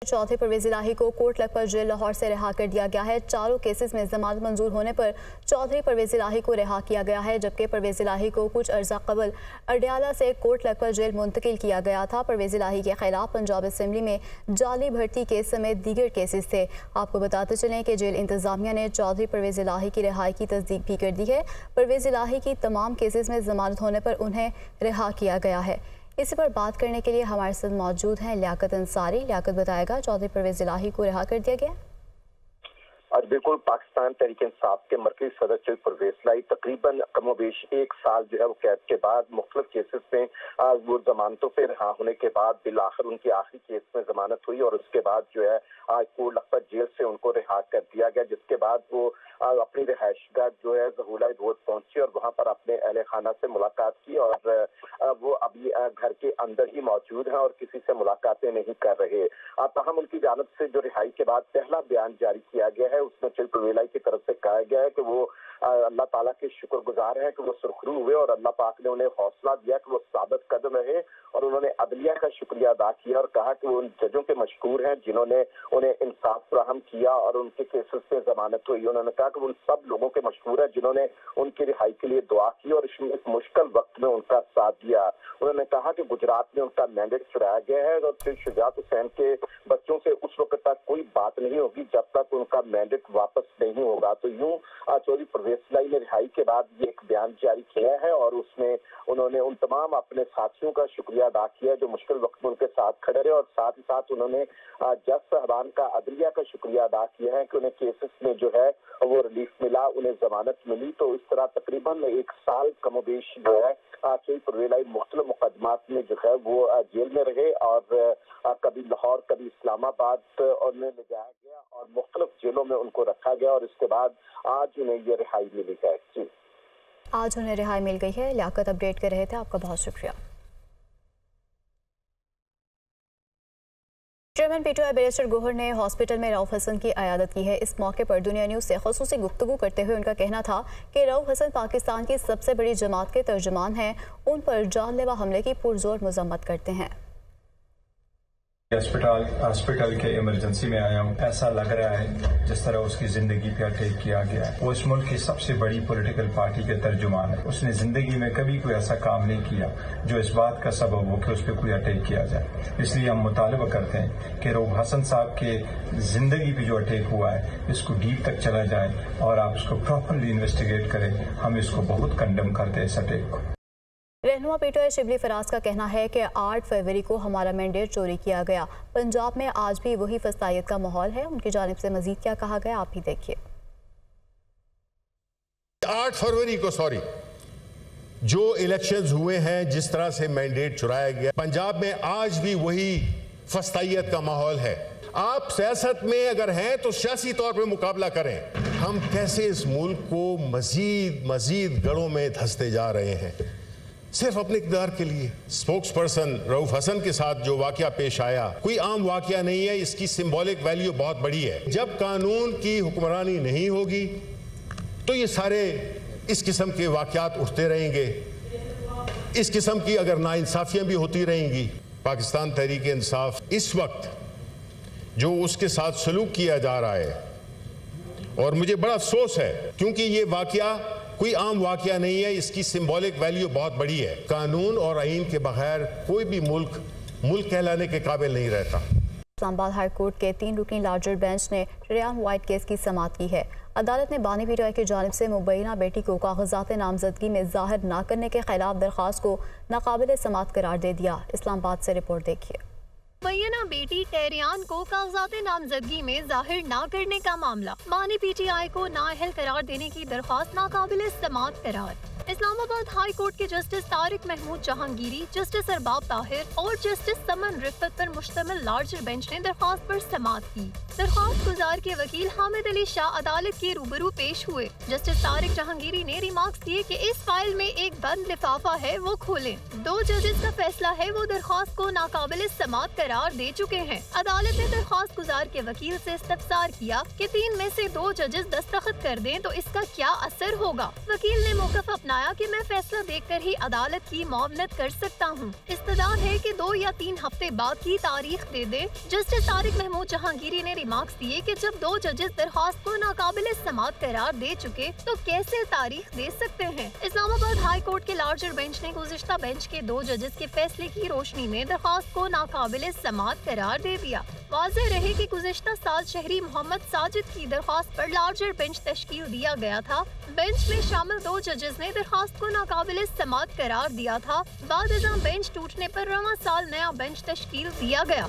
चौधरी परवेज इलाही को coat Lakhpat jail Lahore से रिहा कर दिया गया है। चारों केसेस में जमानत मंजूर होने पर चौधरी परवेज इलाही को रिहा किया गया है, जबकि परवेज इलाही को कुछ अर्सा कबल अडयाला से कोट लखपत जेल मुंतकिल किया गया था। परवेज इलाही के खिलाफ पंजाब असम्बली में जाली भर्ती केस समेत दीगर केसेस थे। आपको बताते चलें कि जेल इंतजामिया ने चौधरी परवेज इलाही की रिहाई की तस्दीक भी कर दी है। परवेज इलाही की तमाम केसेस में जमानत होने पर उन्हें रिहा किया गया है। इसी पर बात करने के लिए हमारे साथ मौजूद हैं लियाकत अंसारी। लियाकत बताएगा चौधरी परवेज इलाही को रिहा कर दिया गया। और बिल्कुल पाकिस्तान तहरीक इंसाफ के मरकजी सदर चौधरी परवेज इलाही तकरीबन कमोबेश एक साल जो है वो कैद के बाद मुख्तलिफ केसेस में वो जमानतों पे रिहा होने के बाद बिलाखिर उनकी आखिरी केस में जमानत हुई और उसके बाद जो है आज कोट लखपत जेल से उनको रिहा कर दिया गया, जिसके बाद वो अपनी रिहाइशगाह जो है ज़हूला रोड पहुंचे और वहां पर अपने अहले खाना से मुलाकात की और वो अभी घर के अंदर ही मौजूद हैं और किसी से मुलाकातें नहीं कर रहे। तहम उनकी जानब से जो रिहाई के बाद पहला बयान जारी किया गया है उसमें चौधरी परवेज इलाही की तरफ से कहा गया है कि वो अल्लाह ताला के शुक्रगुजार हैं कि वो सुरखरू हुए और अल्लाह पाक ने उन्हें हौसला दिया कि वो साबित कदम रहे और उन्होंने अदलिया का शुक्रिया अदा किया और कहा कि वो उन जजों के मशकूर हैं जिन्होंने उन्हें इंसाफ फराहम किया और उनके केसेस में जमानत हुई। उन्होंने कहा कि वो उन सब लोगों के मशकूर हैं जिन्होंने उनकी रिहाई के लिए दुआ की और इस मुश्किल वक्त में उनका साथ दिया। उन्होंने कहा कि गुजरात में उनका मैंडेट चुराया गया है और फिर शुजात हुसैन के बच्चों से उस वक्त तक कोई बात नहीं होगी जब तक उनका मैंडेट वापस नहीं होगा। तो यूं चौधरी परवेज इलाही ने रिहाई के बाद ये एक बयान जारी किया है और उसमें उन्होंने उन तमाम अपने साथियों का शुक्रिया अदा किया जो मुश्किल वक्त में उनके साथ खड़े रहे और साथ ही साथ उन्होंने जज साहबान का अदलिया का शुक्रिया अदा किया है कि उन्हें केसेस में जो है वो रिलीफ मिला, उन्हें जमानत मिली। तो इस तरह तकरीबन एक साल कमोबेश जो है चौधरी परवेज इलाही मुख्तलिफ मुकदमात में जो है वो जेल में रहे और कभी लाहौर कभी इस्लामाबाद उन्हें ले जाया गया और मुख्तलिफ जेलों में उनको रखा गया और इसके बाद आज उन्हें ये रिहाई मिली है। जी आज उन्हें रिहाई मिल गई है। लियाकत अपडेट कर रहे थे, आपका बहुत शुक्रिया। चेयरमैन पीटीआई बैरिस्टर गोहर ने हॉस्पिटल में रऊफ हसन की अयादत की है। इस मौके पर दुनिया न्यूज़ से ख़ुसूसी गुफ्तगू करते हुए उनका कहना था कि रऊफ हसन पाकिस्तान की सबसे बड़ी जमात के तर्जुमान हैं, उन पर जानलेवा हमले की पुरजोर मजम्मत करते हैं। हॉस्पिटल के इमरजेंसी में आया हूँ। ऐसा लग रहा है जिस तरह उसकी जिंदगी पे अटैक किया गया है। वो इस मुल्क की सबसे बड़ी पॉलिटिकल पार्टी के तर्जुमान है। उसने जिंदगी में कभी कोई ऐसा काम नहीं किया जो इस बात का सबब हो कि उस पर कोई अटैक किया जाए। इसलिए हम मुतालबा करते हैं कि रऊफ हसन साहब के जिंदगी पे जो अटैक हुआ है इसको डीप तक चला जाए और आप उसको प्रॉपरली इन्वेस्टिगेट करें। हम इसको बहुत कंडेम करते हैं इस अटैक को। रहनुमा पीटीआई शिबली फराज का कहना है कि 8 फरवरी को हमारा मैंडेट चोरी किया गया। पंजाब में आज भी वही फसायत का माहौल है। उनकी जानिब से मजीद क्या कहा गया आप भी देखिए। 8 फरवरी को जो इलेक्शंस हुए हैं, जिस तरह से मैंडेट चुराया गया, पंजाब में आज भी वही फसायत का माहौल है। आप सियासत में अगर हैं तो सियासी तौर पे मुकाबला करें। हम कैसे इस मुल्क को मजीद गढ़ों में धंसते जा रहे हैं सिर्फ अपने इक़्तिदार के लिए। स्पोक्स पर्सन रऊफ हसन के साथ जो वाकया पेश आया कोई आम वाकया नहीं है, इसकी सिंबॉलिक वैल्यू बहुत बड़ी है। जब कानून की हुक्मरानी नहीं होगी तो ये सारे इस किस्म के वाकयात उठते रहेंगे, इस किस्म की अगर नाइंसाफियां भी होती रहेंगी। पाकिस्तान तहरीक इंसाफ इस वक्त जो उसके साथ सलूक किया जा रहा है और मुझे बड़ा अफसोस है क्योंकि ये वाकया कोई आम वाकया नहीं है, इसकी सिंबॉलिक वैल्यू बहुत बड़ी है। कानून और आईन के बगैर कोई भी मुल्क कहलाने के काबिल नहीं रहता। इस्लामाबाद हाई कोर्ट के 3 रुकनी लार्जर बेंच ने रेयान वाइट केस की समाअत की है। अदालत ने बानी पीटीआई की जानिब से मुबैना बेटी को कागजात नामजदगी में जाहिर न करने के खिलाफ दरख्वास्त को नाकाबिल समाअत करार दे दिया। इस्लामाबाद से रिपोर्ट देखिए। मुबैना बेटी टेरियान को कागजात नामजदगी में जाहिर न करने का मामला, बानी पीटीआई को नाअहल करार देने की दरख्वास्त नाकाबिल समाअत करार। इस्लामाबाद हाई कोर्ट के जस्टिस तारिक महमूद जहांगीरी, जस्टिस अरबाब ताहिर और जस्टिस समन रिफत पर मुश्तमिल लार्जर बेंच ने दरख्वास्त पर समाअत की। दरख्वास्त गुजार के वकील हामिद अली शाह अदालत के रूबरू पेश हुए। जस्टिस तारिक जहांगीरी ने रिमार्क्स दिए कि इस फाइल में एक बंद लिफाफा है, वो खोलें। 2 जजेस का फैसला है, वो दरख्वास्त को नाकाबिल समाअत करार दे चुके हैं। अदालत ने दरख्वास्त गुजार के वकील से इस्तफसार किया कि 3 में से 2 जजेस दस्तखत कर दें तो इसका क्या असर होगा। वकील ने मौक़िफ़ अपनाया कि मैं फैसला देखकर ही अदालत की मुआवनत कर सकता हूँ। इस्तदार है कि 2 या 3 हफ्ते बाद की तारीख दे दे। जस्टिस तारिक महमूद जहांगीरी ने रिमार्क्स दिए कि जब 2 जजेस दरख्वास्त को नाकाबिल समाअत करार दे चुके तो कैसे तारीख दे सकते हैं। इस्लामाबाद हाई कोर्ट के लार्जर बेंच ने गुज़िश्ता बेंच के 2 जजेस के फैसले की रोशनी में दरख्वास्त को नाकाबिल समाअत करार दे दिया। वाज़ेह रहे कि गुज़िश्ता साल शहरी मोहम्मद साजिद की दरख्वास्त पर लार्जर बेंच तश्कील दिया गया था। बेंच में शामिल 2 जजेस ने दरख्वास्त को नाकाबिल समाअत करार दिया था। बाद बेंच टूटने पर रवां साल नया बेंच तश्कील दिया गया।